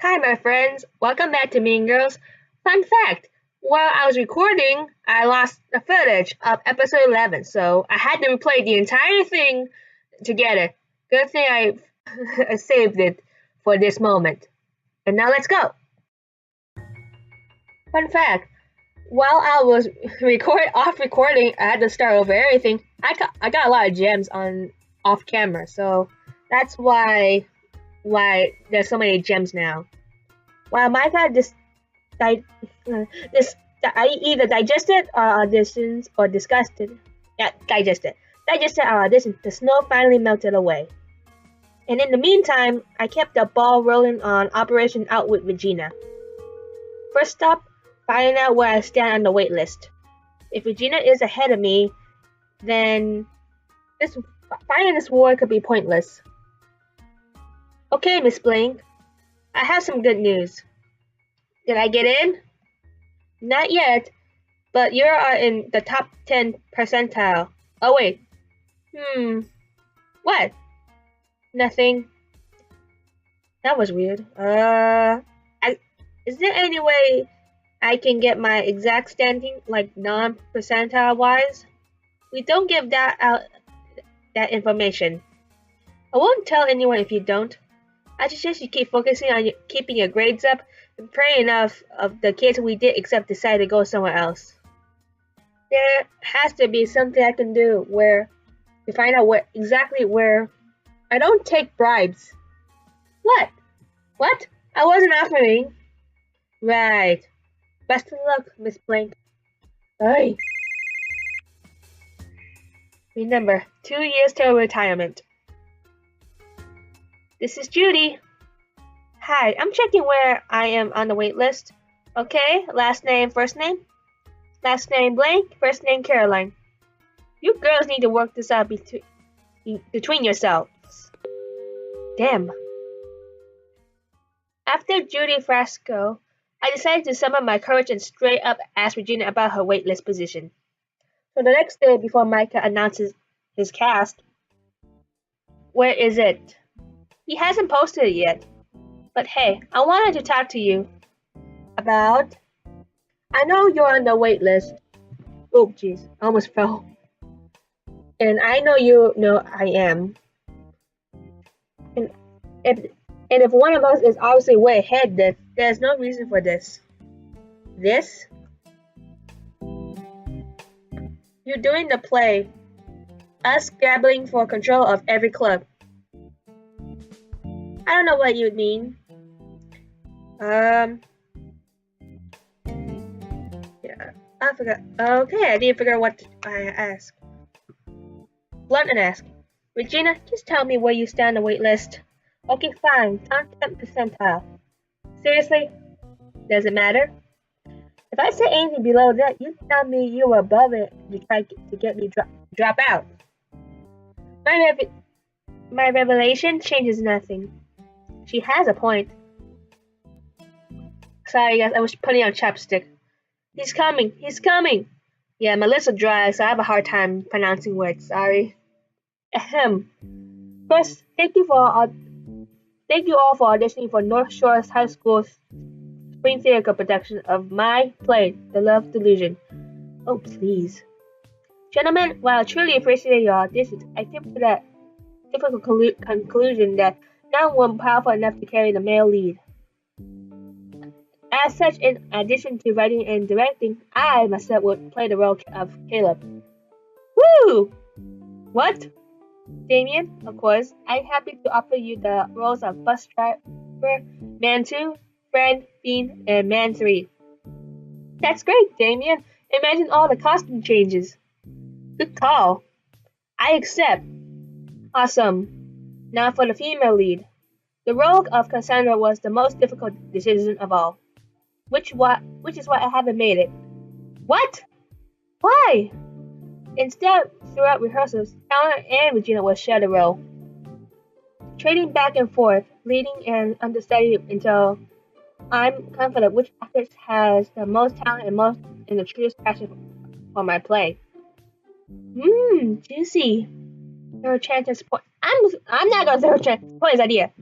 Hi, my friends. Welcome back to Mean Girls. Fun fact while I was recording, I lost the footage of episode 11, so I had to replay the entire thing to get it. Good thing I saved it for this moment. And now let's go. Fun fact while I was recording, I had to start over everything. I got a lot of gems on off camera, so that's why there's so many gems now. While Micah di- this I either digested or auditions or disgusted. Yeah, digested. Digested or auditioned. The snow finally melted away. And in the meantime, I kept the ball rolling on Operation Outwit Regina. First stop, finding out where I stand on the wait list. If Regina is ahead of me, then this fighting this war could be pointless. Okay, Miss Blank, I have some good news. Did I get in? Not yet, but you are in the top 10 percentile. Oh wait. What? Nothing. That was weird. Is there any way I can get my exact standing, like non-percentile wise? We don't give that information. I won't tell anyone if you don't. I suggest you keep focusing on keeping your grades up and pray enough of the kids we did accept decide to go somewhere else. There has to be something I can do to find out exactly where. I don't take bribes. What? What? I wasn't offering. Right. Best of luck, Miss Blank. Hey. Remember, 2 years till retirement. This is Judy. Hi, I'm checking where I am on the wait list. Okay, last name, first name. Last name blank, first name Caroline. You girls need to work this out between yourselves. Damn. After Judy Frasco, I decided to summon my courage and straight up ask Regina about her waitlist position. So the next day before Micah announces his cast, where is it? He hasn't posted it yet. But hey, I wanted to talk to you about. I know you're on the wait list. Oh, jeez, I almost fell. And I know you know I am. And if one of us is obviously way ahead, then there's no reason for this. This? You're doing the play. Us gabbling for control of every club. I don't know what you mean. Yeah, I forgot. Okay, I didn't figure out what I asked. Blunt and ask. Regina, just tell me where you stand on the wait list. Okay, fine. Top 10 percentile. Seriously? Does it matter? If I say anything below that, you tell me you were above it to try to get me drop out. My revelation changes nothing. She has a point. Sorry guys, I was putting on chapstick. He's coming! He's coming! Yeah, my lips are dry, so I have a hard time pronouncing words. Sorry. Ahem. First, thank you all for auditioning for North Shores High School's Spring Theater production of my play, The Love Delusion. Oh, please. Gentlemen, while I truly appreciate your auditions, I came to that difficult conclusion that none were powerful enough to carry the male lead. As such, in addition to writing and directing, I myself would play the role of Caleb. Woo! What? Damien, of course, I'm happy to offer you the roles of bus driver, man 2, friend, fiend, and man 3. That's great, Damien. Imagine all the costume changes. Good call. I accept. Awesome. Now for the female lead. The role of Cassandra was the most difficult decision of all. Which is why I haven't made it. What? Why? Instead, throughout rehearsals, Eleanor and Regina will share the role, trading back and forth, leading and understudy until I'm confident which actress has the most talent and the truest passion for my play. Juicy. Throw a chance to support. I'm not gonna throw a chance to support his idea.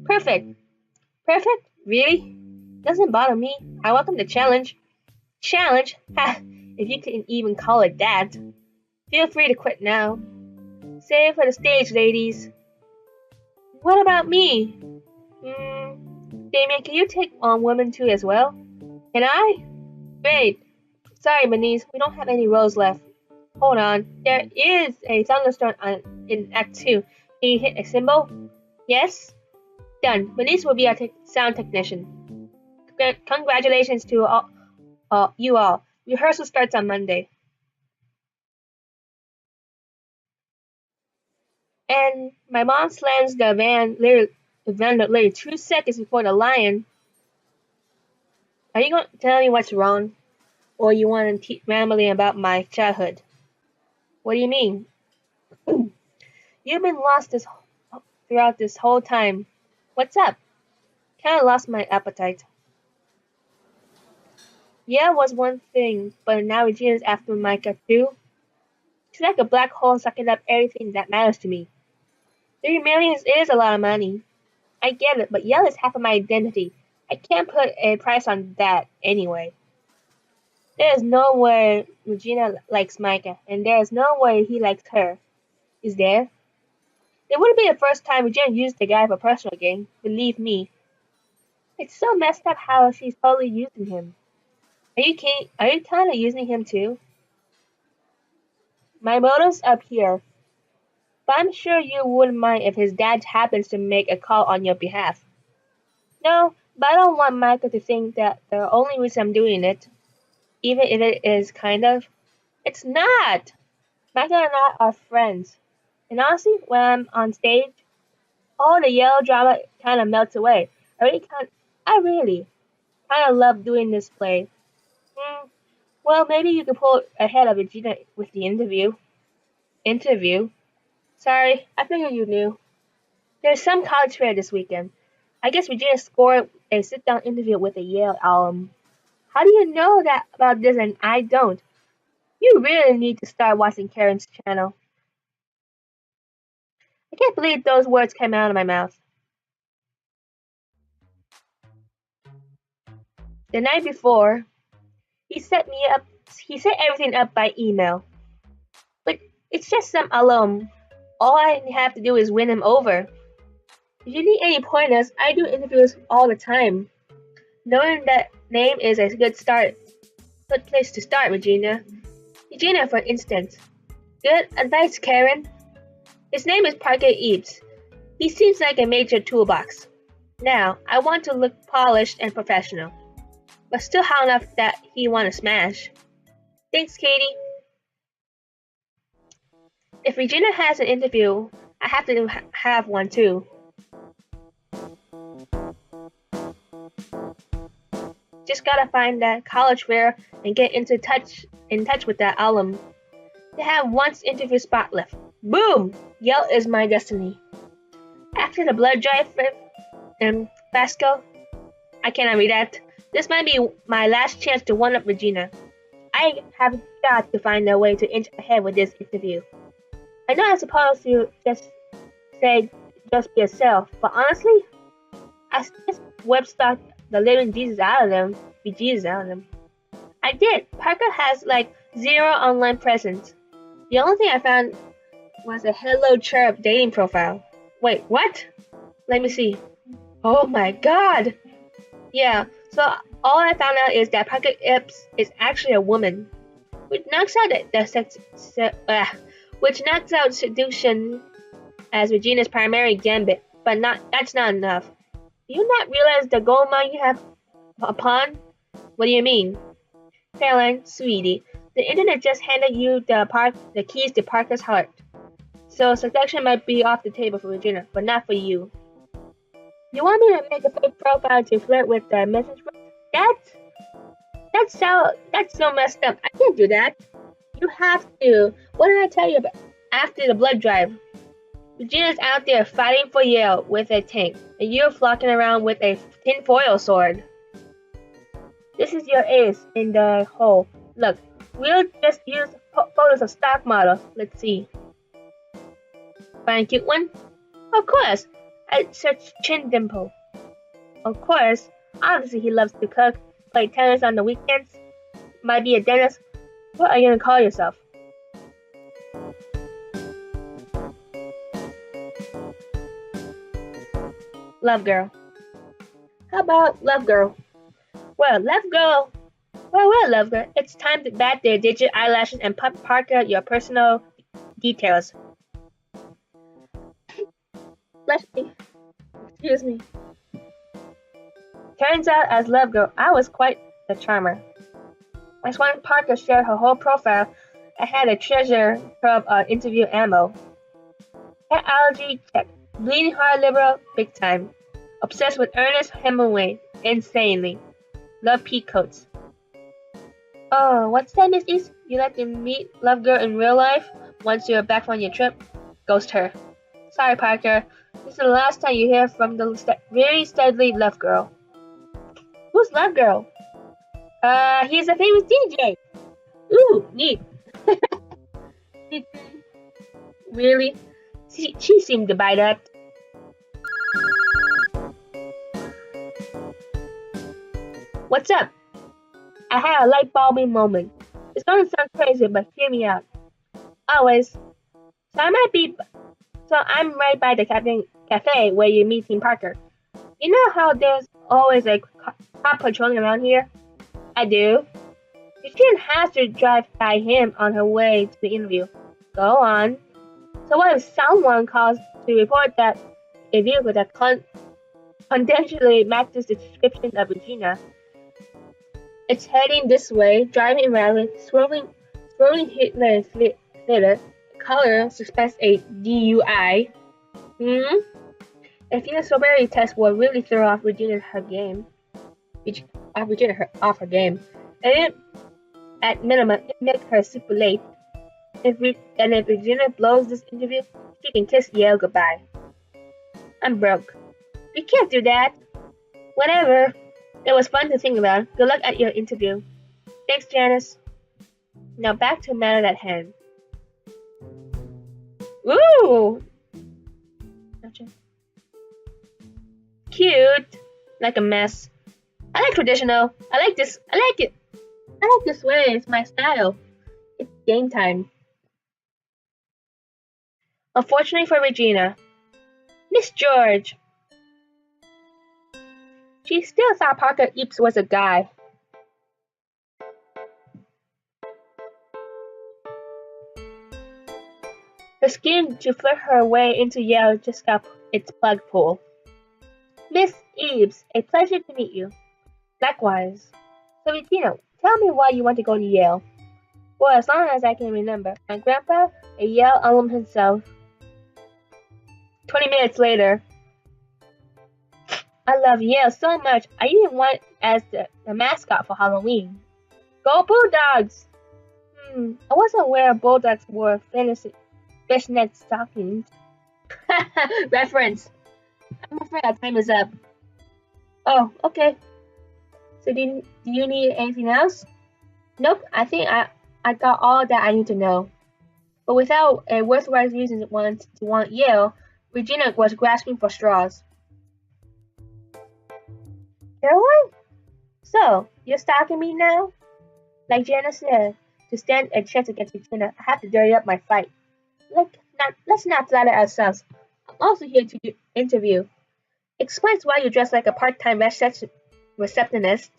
Perfect. Perfect? Really? Doesn't bother me. I welcome the challenge. Challenge? Ha! If you can even call it that. Feel free to quit now. Save for the stage, ladies. What about me? Damien, can you take on women too as well? Can I? Great. Sorry, Manice, we don't have any rows left. Hold on. There is a thunderstorm in Act 2. Can you hit a symbol? Yes? Done. Manice will be our sound technician. Congratulations to you all. Rehearsal starts on Monday. And my mom slams the van literally 2 seconds before the lion. Are you going to tell me what's wrong? Or you want to teach rambling about my childhood? What do you mean? You've been lost throughout this whole time. What's up? Kinda lost my appetite. Yeah, was one thing, but now Regina's after Micah too. She's like a black hole sucking up everything that matters to me. 3 million is a lot of money. I get it, but Yale is half of my identity. I can't put a price on that anyway. There is no way Regina likes Micah, and there is no way he likes her. Is there? It wouldn't be the first time Regina used the guy for personal gain, believe me. It's so messed up how she's totally using him. Are you kinda using him too? My motive's up here, but I'm sure you wouldn't mind if his dad happens to make a call on your behalf. No, but I don't want Micah to think that the only reason I'm doing it, even if it is kind of. It's not! Micah and I are friends. And honestly, when I'm on stage, all the Yale drama kinda melts away. I really kinda love doing this play. Well, maybe you could pull ahead of Regina with the interview. Interview? Sorry, I figured you knew. There's some college fair this weekend. I guess Regina scored a sit-down interview with a Yale alum. How do you know that about this and I don't? You really need to start watching Karen's channel. I can't believe those words came out of my mouth. The night before, he set me up. He set everything up by email. But it's just some alum. All I have to do is win him over. If you need any pointers, I do interviews all the time. Knowing that name is a good place to start, Regina. Regina, for instance. Good advice, Karen. His name is Parker Eeps. He seems like a major toolbox. Now, I want to look polished and professional, but still high enough that he want to smash. Thanks, Katie. If Regina has an interview, I have to have one too. Just gotta find that college fair and get in touch with that alum. They have one interview spot left. Boom! Yale is my destiny. After the blood drive and Fasco, I cannot read that. This might be my last chance to one-up Regina. I have got to find a way to inch ahead with this interview. I know I'm supposed to just be yourself, but honestly, I just web-stalked the living Jesus out of them. Be Jesus out of them. I did. Parker has like 0 online presence. The only thing I found was a Hello Chirp dating profile. Wait, what? Let me see. Oh my god! Yeah, so all I found out is that Parker Eeps is actually a woman, which knocks out seduction as Regina's primary gambit, but that's not enough. Do you not realize the gold mine you have upon? What do you mean? Caroline, sweetie, the internet just handed you the keys to Parker's heart. So seduction might be off the table for Regina, but not for you. You want me to make a fake profile to flirt with the message? That's so messed up. I can't do that. You have to. What did I tell you about after the blood drive? Regina's out there fighting for Yale with a tank, and you're flocking around with a tinfoil sword. This is your ace in the hole. Look, we'll just use photos of stock models. Let's see. Find a cute one? Of course. I searched chin dimple. Of course, obviously he loves to cook, play tennis on the weekends, might be a dentist. What are you gonna call yourself? Love girl. How about love girl? Well, love girl. Well, love girl. It's time to bat their digit eyelashes and Parker your personal details. Let me. Excuse me. Turns out, as love girl, I was quite the charmer. As when Parker shared her whole profile, I had a treasure trove of interview ammo. Cat allergy, check. Bleeding heart liberal, big time. Obsessed with Ernest Hemingway, insanely. Love peacoats. Oh, what's that, Miss East? You like to meet Love Girl in real life once you're back from your trip? Ghost her. Sorry, Parker. This is the last time you hear from the really steadily Love Girl. Who's Love Girl? He's a famous DJ. Ooh, neat. Really? She seemed to buy that. What's up? I had a light bulbing moment. It's gonna sound crazy, but hear me out. Always. So I'm right by the cafe where you meet Team Parker. You know how there's always a cop patrolling around here? I do. You shouldn't have to drive by him on her way to the interview. Go on. So what if someone calls to report that a vehicle that contextually matches the description of Regina? It's heading this way, driving rapidly, swirling later. Color suspects a DUI. A few sobriety test will really throw off Regina her game. Off her game. And at minimum, it makes her super late. If Regina blows this interview, she can kiss Yale goodbye. I'm broke. You can't do that. Whatever. It was fun to think about. Good luck at your interview. Thanks, Janice. Now back to the matter at hand. Ooh! Gotcha. Cute. Like a mess. I like traditional. I like this. I like it. I like this way. It's my style. It's game time. Unfortunately for Regina, Miss George. She still thought Parker Eeps was a guy. Her scheme to flirt her way into Yale just got its plug pulled. Miss Eeps, a pleasure to meet you. Likewise. So Regina, tell me why you want to go to Yale. Well, as long as I can remember, my grandpa, a Yale alum himself. 20 minutes later. I love Yale so much, I even went as the mascot for Halloween. Go Bulldogs! I wasn't aware Bulldogs wore fishnet stockings. Reference. I'm afraid our time is up. Oh, okay. So do you need anything else? Nope, I think I got all that I need to know. But without a worthwhile reason to want Yale, Regina was grasping for straws. Caroline? So, you're stalking me now? Like Janice said, to stand a chance against Regina, I have to dirty up my fight. Let's not flatter ourselves. I'm also here to interview. Explains why you dress like a part-time receptionist.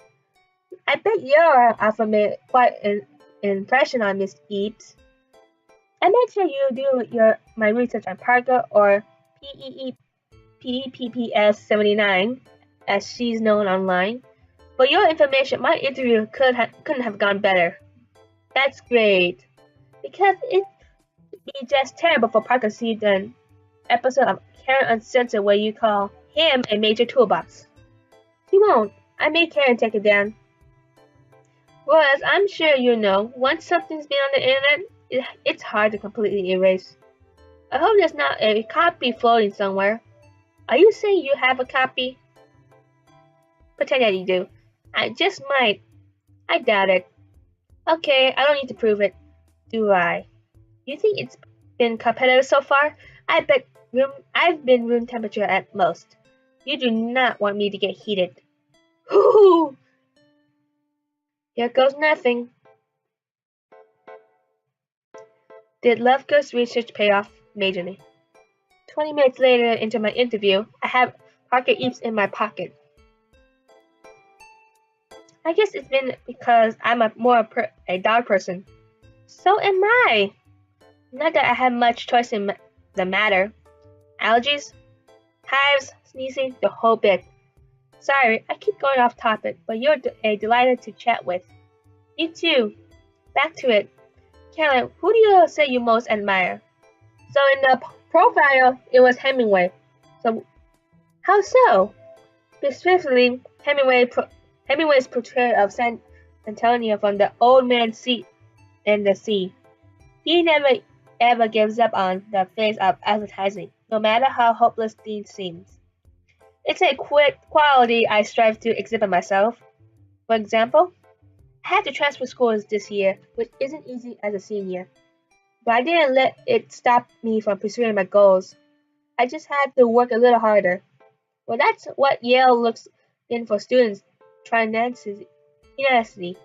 I bet your alpha made quite an impression on Miss Eeps. I made sure you do my research on Parker or PPPS 79, as she's known online. For your information, my interview couldn't have gone better. That's great. Because it'd be just terrible for Parker to see the episode of Karen Uncensored where you call him a major toolbox. She won't. I made Karen take it down. Well, as I'm sure you know, once something's been on the internet, it's hard to completely erase. I hope there's not a copy floating somewhere. Are you saying you have a copy? Pretend that you do. I just might. I doubt it. Okay, I don't need to prove it. Do I? You think it's been competitive so far? I bet I've been room temperature at most. You do not want me to get heated. Hoo! Here goes nothing. Did Lovegood's research pay off majorly? 20 minutes later into my interview, I have Parker Eeps in my pocket. I guess it's been because I'm a dog person. So am I. Not that I have much choice in the matter. Allergies, hives, sneezing, the whole bit. Sorry, I keep going off topic, but you're a delighted to chat with. You too. Back to it. Caroline, who do you say you most admire? So in the profile, it was Hemingway. So, how so? Specifically, Hemingway's portrayal of San Antonio from the old man's seat in the sea. He never ever gives up on the face of advertising, no matter how hopeless it seems. It's a quality I strive to exhibit myself. For example, I had to transfer schools this year, which isn't easy as a senior. But I didn't let it stop me from pursuing my goals. I just had to work a little harder. Well, that's what Yale looks in for students trying tenacity.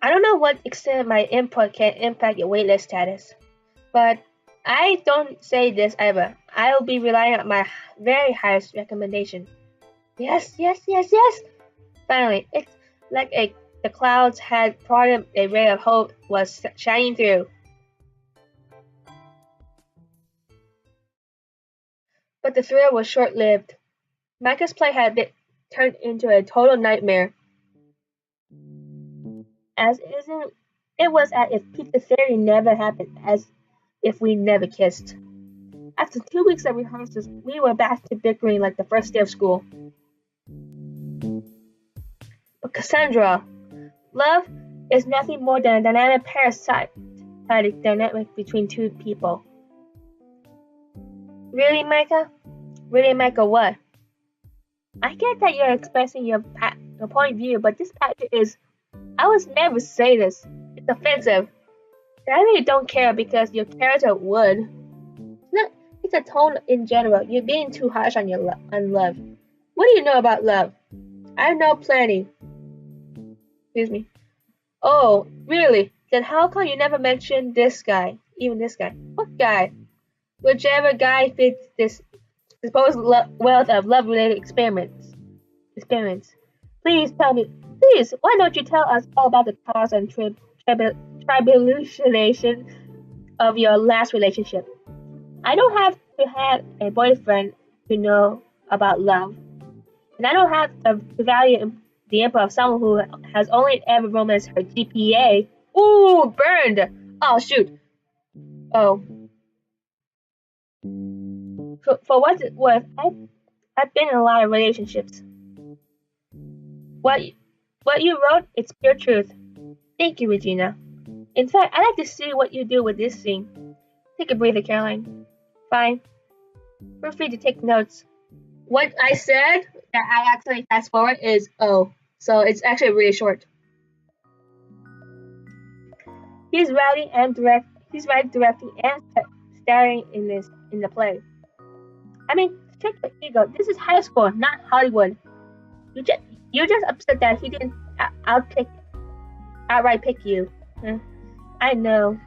I don't know what extent my input can impact your waitlist status, but I don't say this ever. I'll be relying on my very highest recommendation. Yes. Finally, it's like the clouds had parted, a ray of hope was shining through. But the thrill was short-lived. Micah's play had been turned into a total nightmare. It was as if Pizza Theory never happened, as if we never kissed. After 2 weeks of rehearsals, we were back to bickering like the first day of school. But Cassandra, love is nothing more than a dynamic parasitic dynamic between two people. Really, Micah? Really, Micah, what? I get that you're expressing your point of view, but this passage is... I would never say this. It's offensive. I really don't care because your character would. It's a tone in general. You're being too harsh on love. What do you know about love? I know plenty. Excuse me. Oh, really? Then how come you never mentioned this guy? Even this guy? What guy? Whichever guy fits this supposed wealth of love-related experiments. Please tell me. Please, why don't you tell us all about the cause and tribulation of your last relationship? I don't have to have a boyfriend to know about love. And I don't have to value the input of someone who has only ever romanced her GPA. Ooh, burned! Oh, shoot. Oh. For what it's worth, I've been in a lot of relationships. What you wrote, it's pure truth. Thank you, Regina. In fact, I'd like to see what you do with this scene. Take a breather, Caroline. Fine. Feel free to take notes. What I said that I actually fast forward is O, so it's actually really short. He's writing, directing, and starring in the play. I mean, check your ego. This is high school, not Hollywood. You're just upset that he didn't outright pick you. I know.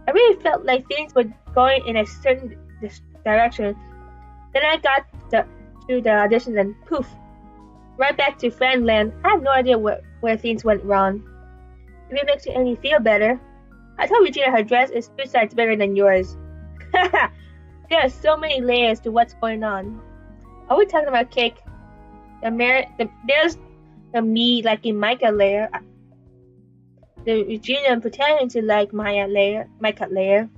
I really felt like things were going in a certain direction. Then I got to the audition and poof, right back to Friendland. I have no idea where things went wrong. If it makes you any feel better, I told Regina her dress is 2 sizes bigger than yours. There are so many layers to what's going on. Are we talking about cake? There's the me liking Micah layer, the Regina pretending to like Micah layer,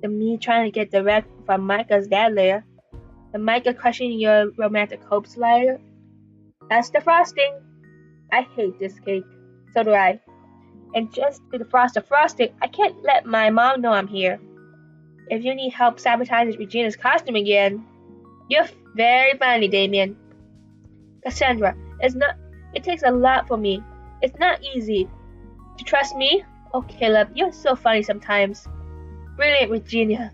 the me trying to get direct from Micah's dad layer, the Micah crushing your romantic hopes layer. That's the frosting. I hate this cake. So do I. And just to defrost the frosting, I can't let my mom know I'm here. If you need help sabotaging Regina's costume again, you're very funny, Damien. Cassandra, it takes a lot for me. It's not easy. To trust me? Oh, Caleb, you're so funny sometimes. Brilliant, Regina.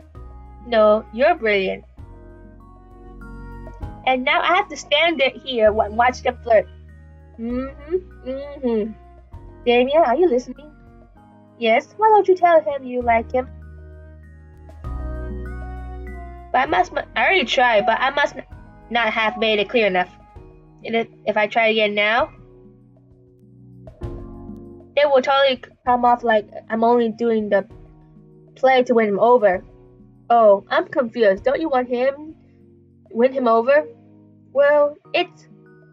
No, you're brilliant. and now I have to stand it here and watch them flirt. Mm-hmm. Damien, are you listening? Yes. Why don't you tell him you like him? But I already tried, but I must not have made it clear enough. If I try again now, it will totally come off like I'm only doing the play to win him over. Oh, I'm confused. Don't you want him win him over? Well,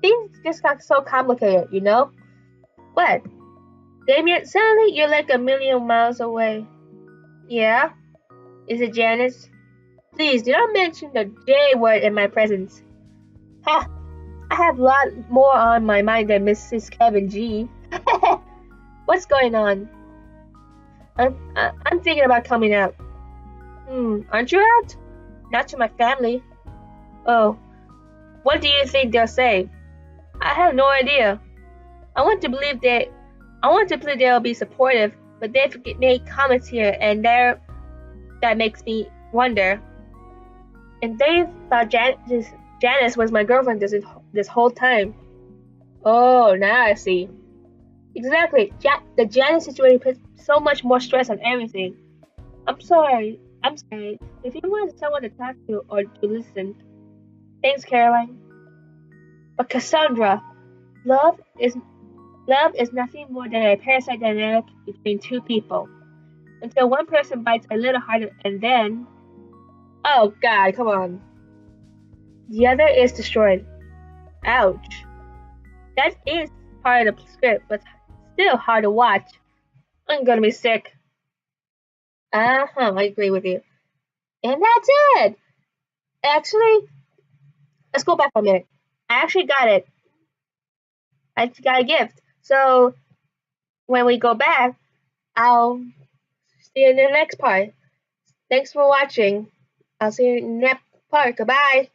things just got so complicated, you know? What? Damien, suddenly you're like a million miles away. Yeah? Is it Janice? Please do not mention the J word in my presence. Ha! I have a lot more on my mind than Mrs. Kevin G. What's going on? I'm thinking about coming out. Aren't you out? Not to my family. Oh, what do you think they'll say? I have no idea. I want to believe they'll be supportive, but they've made comments here and there that makes me wonder. And they thought Janice was my girlfriend this whole time. Oh, now I see. Exactly. The Janice situation puts so much more stress on everything. I'm sorry. If you want someone to talk to or to listen, thanks, Caroline. But Cassandra, love is nothing more than a parasite dynamic between two people. Until one person bites a little harder and then... Oh God, come on. The other is destroyed. Ouch. That is part of the script, but still hard to watch. I'm gonna be sick. I agree with you. And that's it! Actually, let's go back a minute. I actually got it. I got a gift. So, when we go back, I'll see you in the next part. Thanks for watching. I'll see you in the next part. Goodbye.